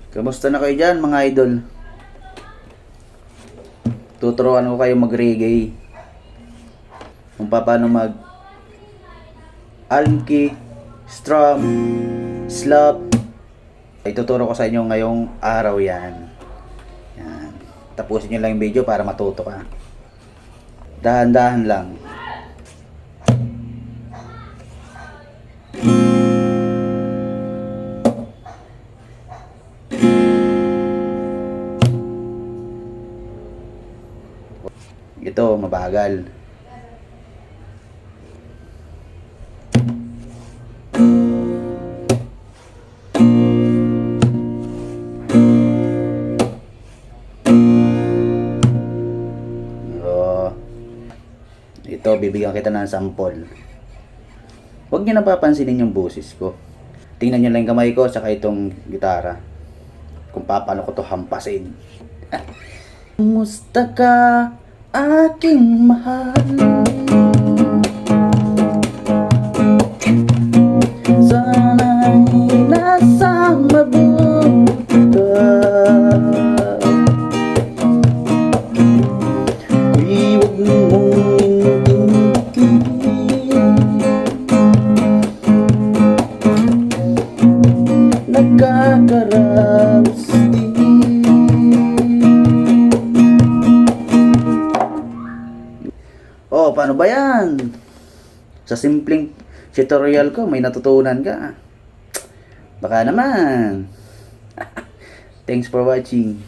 Kamusta na kayo dyan mga idol? Tuturuan ko kayo mag-reggae. Kung paano mag alki, strum, slap. Ay tuturo ko sa inyo ngayong araw yan. Yan. Tapusin nyo lang yung video para matuto ka. Dahan-dahan lang. Ito, mabagal. Oh. Ito, bibigyan kita ng sample. Huwag niyo napapansinin yung boses ko. Tingnan niyo lang yung kamay ko saka itong gitara. Kung paano ko to hampasin. Kumusta ka, aking mahal? Sana'y nasa mabuti ka. Huwag mong intindihin. Nagkakaraos din. Oh, paano ba yan? Sa simpleng tutorial ko, may natutunan ka. Baka naman. Thanks for watching.